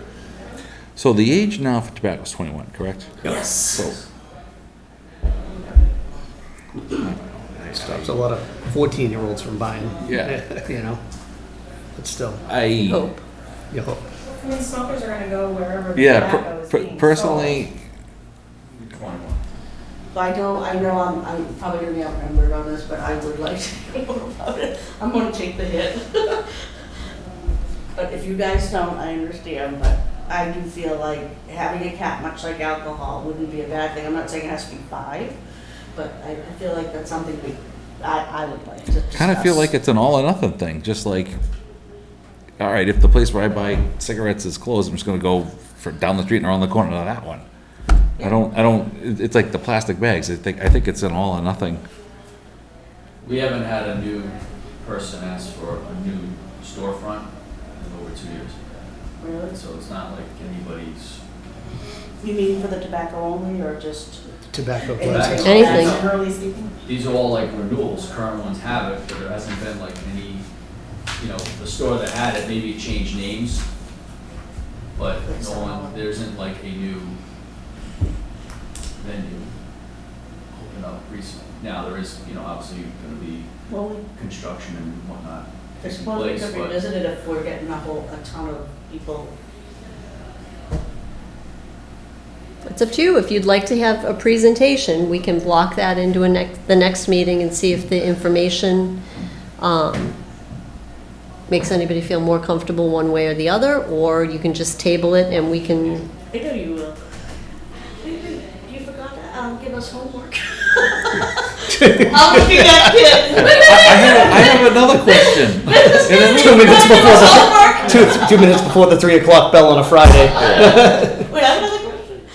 So the age now for tobacco is 21, correct? Yes. So, Stops a lot of 14-year-olds from buying. Yeah. You know, but still, I, Hope. you hope. I mean, smokers are gonna go wherever the yeah, tobacco is being sold. personally, I know I'm probably gonna be outnumbered on this, but I would like to know about it. I'm gonna take the hit. But if you guys don't, I understand, but I do feel like having a cap, much like alcohol, wouldn't be a bad thing. I'm not saying it has to be 5, but I feel like that's something I would like to discuss. kind of feel like it's an all or nothing thing, just like, all right, if the place where I buy cigarettes is closed, I'm just gonna go down the street and around the corner to that one. It's like the plastic bags. I think it's an all or nothing. We haven't had a new person ask for a new storefront in over 2 years. Really? So it's not like anybody's. You mean for the tobacco only, or just? Tobacco Anything. places. Anything. Generally speaking. These are all like renewals, current ones have it, but there hasn't been like any, the store that had it, maybe it changed names. But no one, there isn't like a new venue open up recently. Now, there is, obviously gonna be Well, construction and whatnot I taking suppose we place, could but revisit it if we're getting a ton of people. It's up to you. If you'd like to have a presentation, we can block that into the next meeting and see if the information makes anybody feel more comfortable one way or the other, or you can just table it and we can. I know you will. You forgot to give us homework. I'll look at that kid. I have another question. 2 minutes before the 3 o'clock bell on a Friday. Wait, I have another question.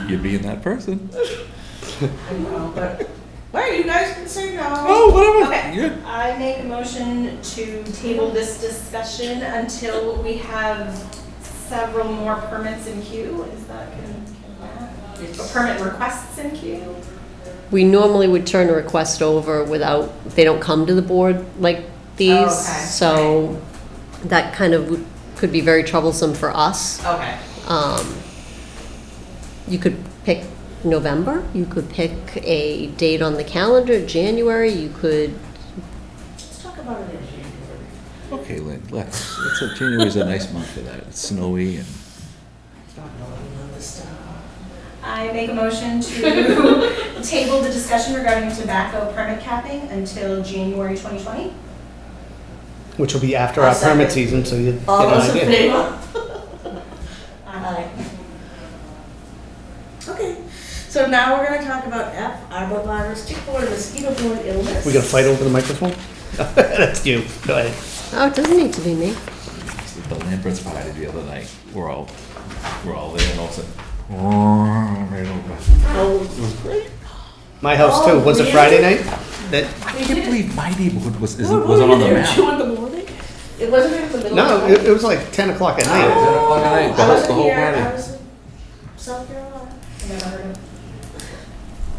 You're being that person. I know, but, well, you guys can say no. Oh, whatever. Okay, Yeah. I make a motion to table this discussion until we have several more permits in queue. Is that, or permit requests in queue? We normally would turn a request over they don't come to the board like these. Oh, okay. So that kind of could be very troublesome for us. Okay. You could pick November, you could pick a date on the calendar, January, you could, Let's talk about it in January. Okay, Lynn, let's January's a nice month for that. It's snowy and. Stop knowing all this stuff. I make a motion to table the discussion regarding tobacco permit capping until January 2020. Which will be after our permit season, so you get All an those in idea. favor? Aye. Okay, so now we're gonna talk about F, arbovirus, tick-borne, mosquito-borne illness. We gonna fight over the microphone? That's you. Go ahead. oh, it doesn't need to be me. The Lambert's party the other night. We're all there, and all of a sudden, right over. Oh, It was great. My house too. Oh, Was it really? Friday night? That, I can't believe my neighborhood wasn't What, on were the you there map. 2 in the morning? It wasn't in the middle no, of the night? it was like 10 o'clock at night. 10 o'clock at night, the I whole wasn't here, party. I was in South Carolina. Never heard of it.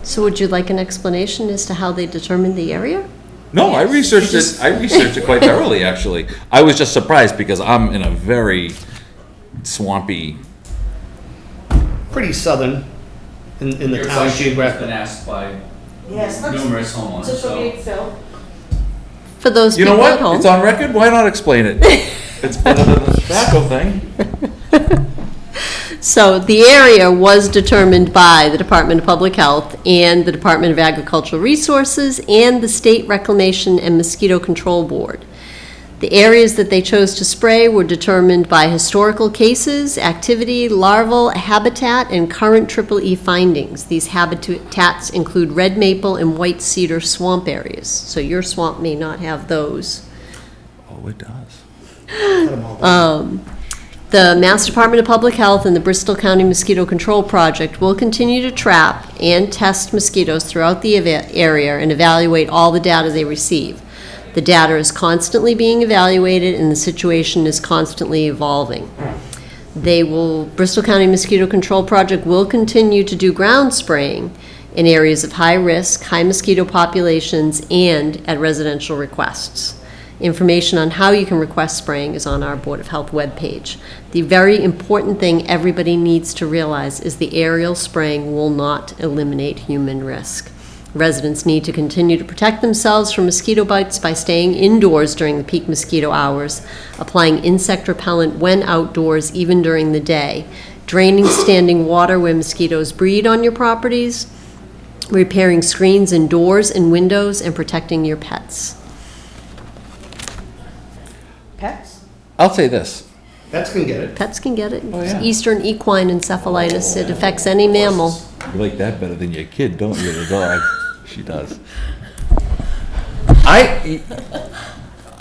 So would you like an explanation as to how they determined the area? No, I researched it. I researched it quite thoroughly, actually. I was just surprised because I'm in a very swampy. Pretty southern in the Your town question has geographically. been asked by Yes, numerous homeowners, Just so. okay, Phil. For those You know people at what? home. It's on record. Why not explain it? It's better than the tobacco thing. So the area was determined by the Department of Public Health and the Department of Agricultural Resources and the State Reclamation and Mosquito Control Board. The areas that they chose to spray were determined by historical cases, activity, larval habitat, and current EEE findings. These habitats include red maple and white cedar swamp areas. So your swamp may not have those. Oh, it does. The Mass Department of Public Health and the Bristol County Mosquito Control Project will continue to trap and test mosquitoes throughout the area and evaluate all the data they receive. The data is constantly being evaluated and the situation is constantly evolving. Bristol County Mosquito Control Project will continue to do ground spraying in areas of high risk, high mosquito populations, and at residential requests. Information on how you can request spraying is on our Board of Health webpage. The very important thing everybody needs to realize is the aerial spraying will not eliminate human risk. Residents need to continue to protect themselves from mosquito bites by staying indoors during the peak mosquito hours, applying insect repellent when outdoors, even during the day, draining standing water where mosquitoes breed on your properties, repairing screens in doors and windows, and protecting your pets. Pets? I'll say this. Pets can get it. Pets can get it. Oh, yeah. Eastern equine encephalitis. It affects any mammal. You like that better than your kid, don't you, the dog? She does. I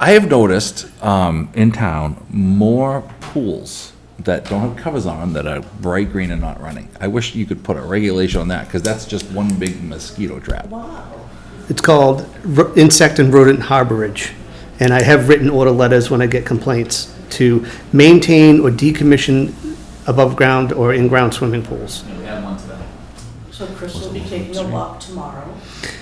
have noticed in town more pools that don't have covers on them that are bright green and not running. I wish you could put a regulation on that, because that's just one big mosquito trap. It's called insect and rodent harborage. And I have written order letters when I get complaints to maintain or decommission above ground or in-ground swimming pools. And we have one today. So Chris will be taking a walk tomorrow.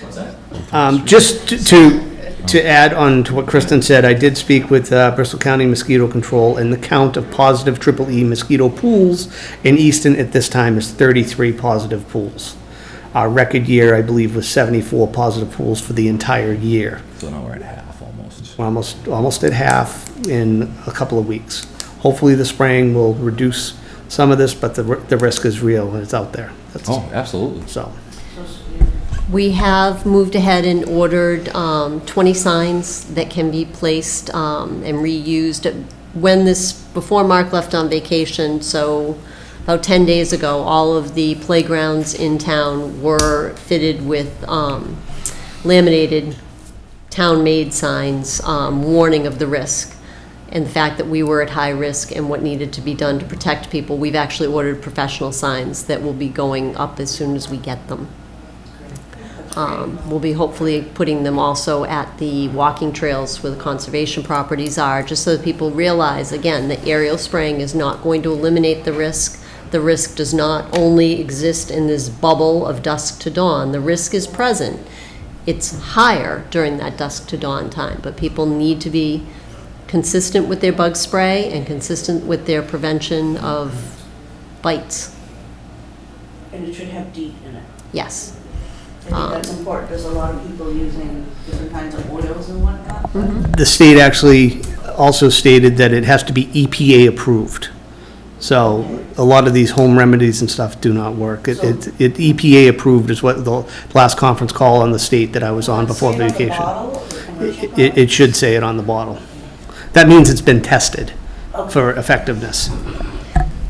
What's that? Just to add on to what Kristen said, I did speak with Bristol County Mosquito Control, and the count of positive EEE mosquito pools in Easton at this time is 33 positive pools. Our record year, I believe, was 74 positive pools for the entire year. So now we're at half almost. We're almost at half in a couple of weeks. Hopefully the spraying will reduce some of this, but the risk is real and it's out there. Oh, absolutely. So. We have moved ahead and ordered 20 signs that can be placed and reused. Before Mark left on vacation, so about 10 days ago, all of the playgrounds in town were fitted with laminated town-made signs warning of the risk and the fact that we were at high risk and what needed to be done to protect people. We've actually ordered professional signs that will be going up as soon as we get them. We'll be hopefully putting them also at the walking trails where the conservation properties are, just so that people realize, again, that aerial spraying is not going to eliminate the risk. The risk does not only exist in this bubble of dusk to dawn. The risk is present. It's higher during that dusk to dawn time, but people need to be consistent with their bug spray and consistent with their prevention of bites. And it should have DEET in it. Yes. I think that's important. There's a lot of people using different kinds of oils and whatnot. The state actually also stated that it has to be EPA approved. So a lot of these home remedies and stuff do not work. It EPA approved is what the last conference call on the state that I was on before vacation. It should say it on the bottle. That means it's been tested for effectiveness.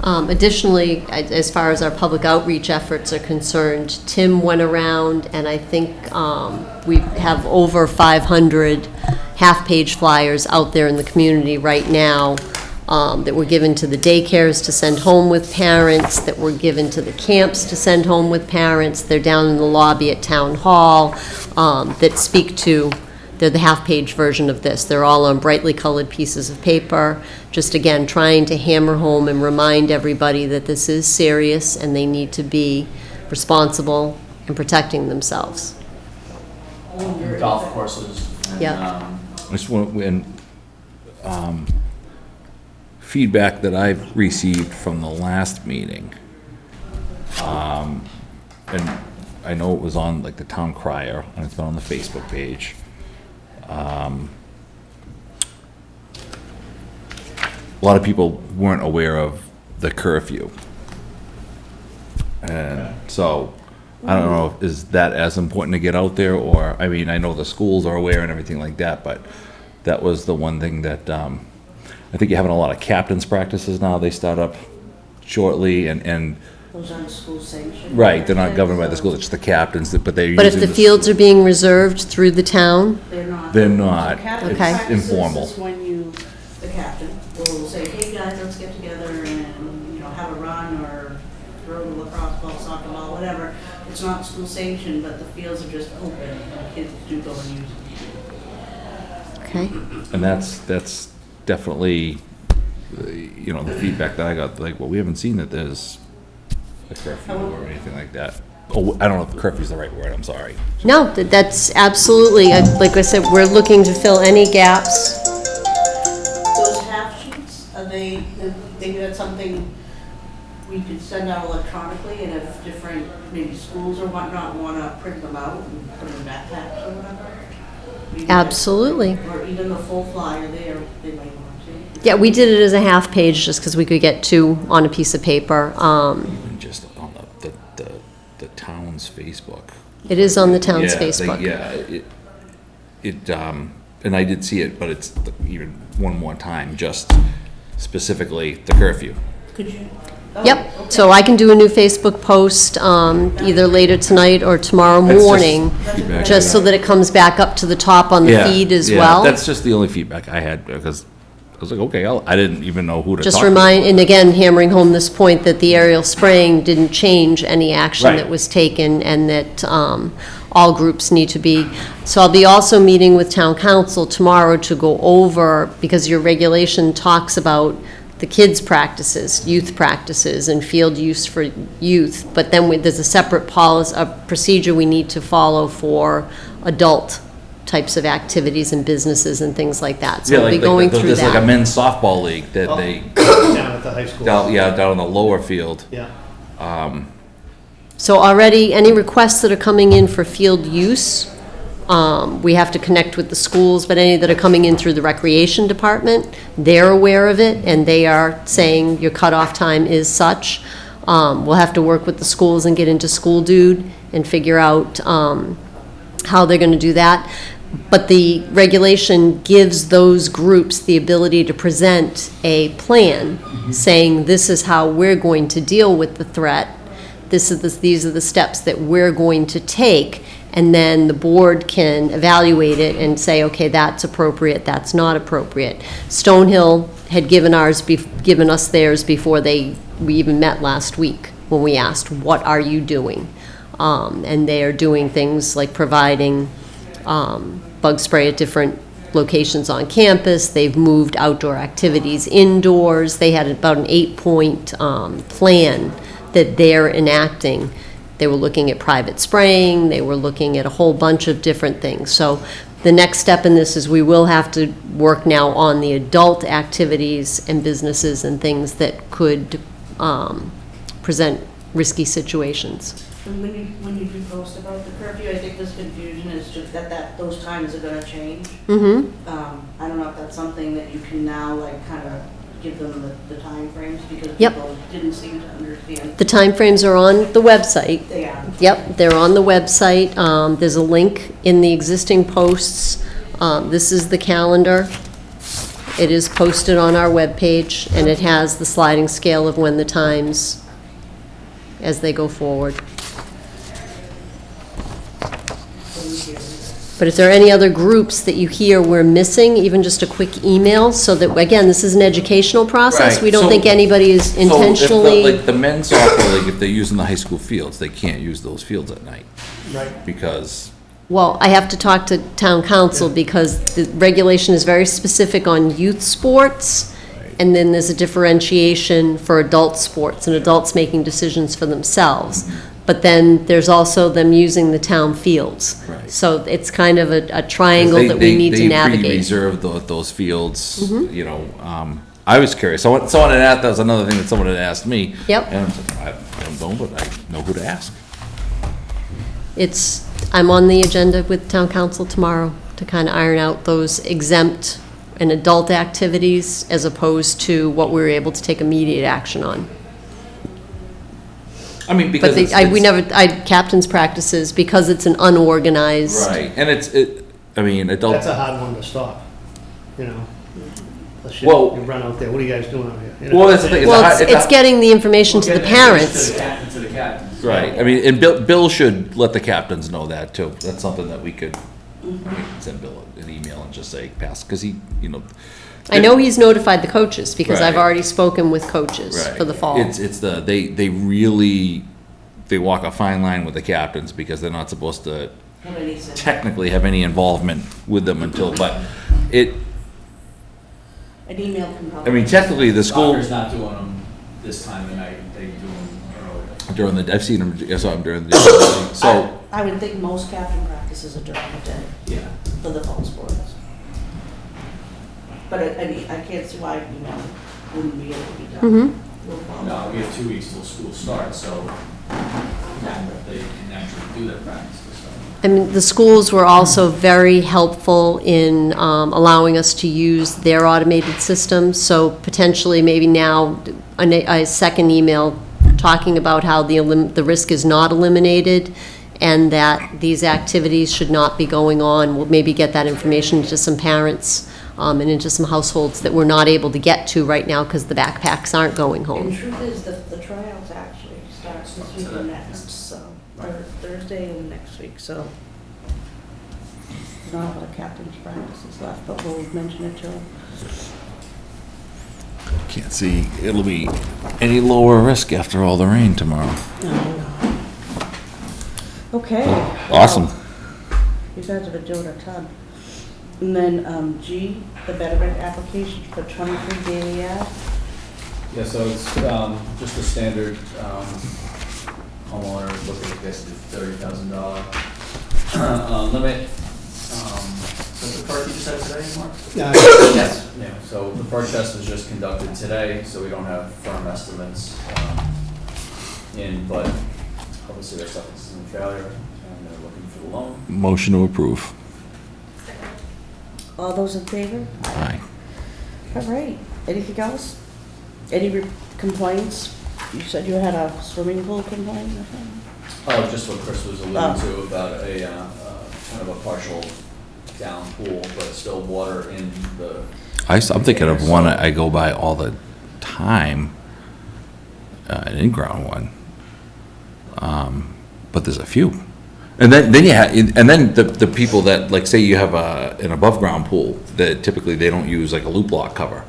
Additionally, as far as our public outreach efforts are concerned, Tim went around, and I think we have over 500 half-page flyers out there in the community right now that were given to the daycares to send home with parents, that were given to the camps to send home with parents. They're down in the lobby at Town Hall that speak to. They're the half-page version of this. They're all on brightly colored pieces of paper, just again trying to hammer home and remind everybody that this is serious and they need to be responsible in protecting themselves. Golf courses. And, Yeah. I just want, feedback that I've received from the last meeting, and I know it was on like the town crier, and it's been on the Facebook page. A lot of people weren't aware of the curfew. And so, I don't know, is that as important to get out there, or, I mean, I know the schools are aware and everything like that, but that was the one thing that, I think you're having a lot of captains practices now, they start up shortly, and Those aren't school sanctioned. right, they're not governed by the school, it's the captains, but they're using But if the fields are being reserved through the town, They're not. They're not. So captain Okay. It's practices informal. is when the captain will say, hey guys, let's get together and, have a run or throw the lacrosse ball, soccer ball, whatever. It's not school sanctioned, but the fields are just open and kids do go and use them. okay? And that's definitely, the feedback that I got, like, well, we haven't seen that there's a curfew or anything like that. Oh, I don't know if curfew's the right word, I'm sorry. No, that's absolutely, like I said, we're looking to fill any gaps maybe that's something we could send out electronically, and if different, maybe schools or whatnot wanna print them out and put them in backpacks or whatever. maybe that- Absolutely. Or even the full flyer there, they might want to. Yeah, we did it as a half page just because we could get two on a piece of paper. Even just on the town's Facebook. It is on the town's Yeah, they- Facebook. Yeah, and I did see it, but it's even one more time, just specifically the curfew. Could you? Oh, Yep, okay. so I can do a new Facebook post, either later tonight or tomorrow That's just morning, feedback. just so that it comes back up to the top on the Yeah, feed as yeah, well. That's just the only feedback I had, because I was like, okay, I didn't even know who to talk to. Just remind, and again, hammering home this point that the aerial spraying didn't change any action Right. that was taken, and that all groups need to be. So I'll be also meeting with town council tomorrow to go over, because your regulation talks about the kids' practices, youth practices, and field use for youth, but then there's a separate policy, a procedure we need to follow for adult types of activities and businesses and things like that. So Yeah, we'll be like, going through there's like a that. men's softball league that Oh. they, Down at the high school. down in the lower field. Yeah. So already, any requests that are coming in for field use, we have to connect with the schools, but any that are coming in through the recreation department, they're aware of it, and they are saying your cutoff time is such. We'll have to work with the schools and get into School Dude and figure out how they're gonna do that. But the regulation gives those groups the ability to present a plan saying, this is how we're going to deal with the threat. These are the steps that we're going to take, and then the board can evaluate it and say, okay, that's appropriate, that's not appropriate. Stonehill had given us theirs before we even met last week, when we asked, what are you doing? And they are doing things like providing bug spray at different locations on campus. They've moved outdoor activities indoors. They had about an 8-point plan that they're enacting. They were looking at private spraying. They were looking at a whole bunch of different things. So the next step in this is we will have to work now on the adult activities and businesses and things that could present risky situations. And when you do post about the curfew, I think this confusion is just that those times are gonna change. Mm-hmm. I don't know if that's something that you can now, like, kind of give them the timeframes, because Yep. people didn't seem to understand. The timeframes are on the website. They are. Yep, they're on the website. There's a link in the existing posts. This is the calendar. It is posted on our webpage, and it has the sliding scale of when the times as they go forward. But if there are any other groups that you hear we're missing, even just a quick email, so that, again, this is an educational process. Right, We don't so- think anybody is intentionally. Like the men's softball league, if they're using the high school fields, they can't use those fields at night, Right. because, Well, I have to talk to town council because the regulation is very specific on youth sports, and then there's a differentiation for adult sports and adults making decisions for themselves. But then there's also them using the town fields. Right. So it's kind of a triangle that we need to They navigate. pre-reserve those fields, you know, I was curious, someone had asked, that was another thing that someone had asked me. Yep. And I don't know, but I know who to ask. I'm on the agenda with town council tomorrow to kind of iron out those exempt and adult activities as opposed to what we were able to take immediate action on. I mean, because But captain's practices, because it's an unorganized. right, and I mean, adult. That's a hard one to stop, you know? Unless Well- you run out there, what are you guys doing out here? You know? Well, that's the thing. Well, it's getting the information to the parents. To the captains. Right, I mean, and Bill should let the captains know that too. That's something that we could send Bill an email and just say, pass, because he, you know. I know he's notified the coaches, because I've Right. already spoken with coaches Right. for the fall. They really, they walk a fine line with the captains, because they're not supposed to Have any sense. technically have any involvement with them until, but An email can probably. I mean, technically, the school, Soccer's not doing them this time of night, they do them earlier. I've seen them, I saw them during the day, so, I would think most captain practices are during the day Yeah. for the fall sports. But I mean, I can't see why, you know, wouldn't be able to be done. Mm-hmm. We'll follow. No, we have 2 weeks till school starts, so they can actually do their practice this summer. I mean, the schools were also very helpful in allowing us to use their automated systems, so potentially maybe now a second email talking about how the risk is not eliminated and that these activities should not be going on. We'll maybe get that information to some parents and into some households that we're not able to get to right now because the backpacks aren't going And home. the truth is that the tryouts actually starts this week and next, so, or Thursday and next week, so. There's not a lot of captain's practices left, but we'll mention it to them. Can't see it'll be any lower risk after all the rain tomorrow. Okay. Awesome. Well, you guys have been doing a ton. And then, G, the betterment application for 23 daily ad. Yeah, so it's just a standard homeowner looking at this $30,000 limit. So the park you just had today, Mark? Yes. Yeah, so the park test was just conducted today, so we don't have firm estimates in, but obviously their septic system failure, and they're looking for the loan. Motion to approve. All those in favor? Aye. All right. Anything else? Any complaints? You said you had a swimming pool complaint or something? Oh, just what Chris was alluding Oh. to about a kind of a partial down pool, but still water in the. I'm thinking of one I go by all the time, an in-ground one. But there's a few. And then you have, and then the people that, like, say you have an above-ground pool, that typically they don't use like a loop block cover.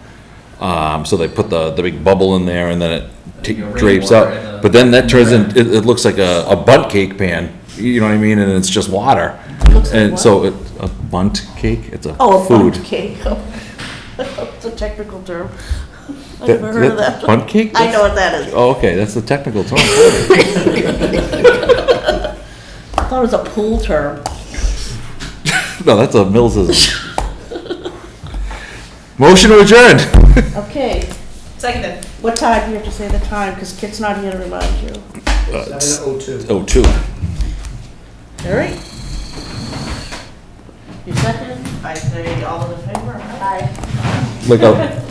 So they put the big bubble in there and then it drapes rainwater in up. the- But then that turns in, it looks like a bunt cake pan, you know what I mean? And it's just water. Looks like And what? so a bunt cake, it's a Oh, a food. bundt cake. It's a technical term. I've That- never heard of that. Bunt cake? I know what that is. Oh, okay, that's the technical term. I thought it was a pool term. No, that's a Millsism. Motion to adjourn. Okay. Seconded. What time do you have to say the time? Because Kit's not here to remind you. 7:02. Oh, two. All right. You second? I say all in favor? Aye. Like a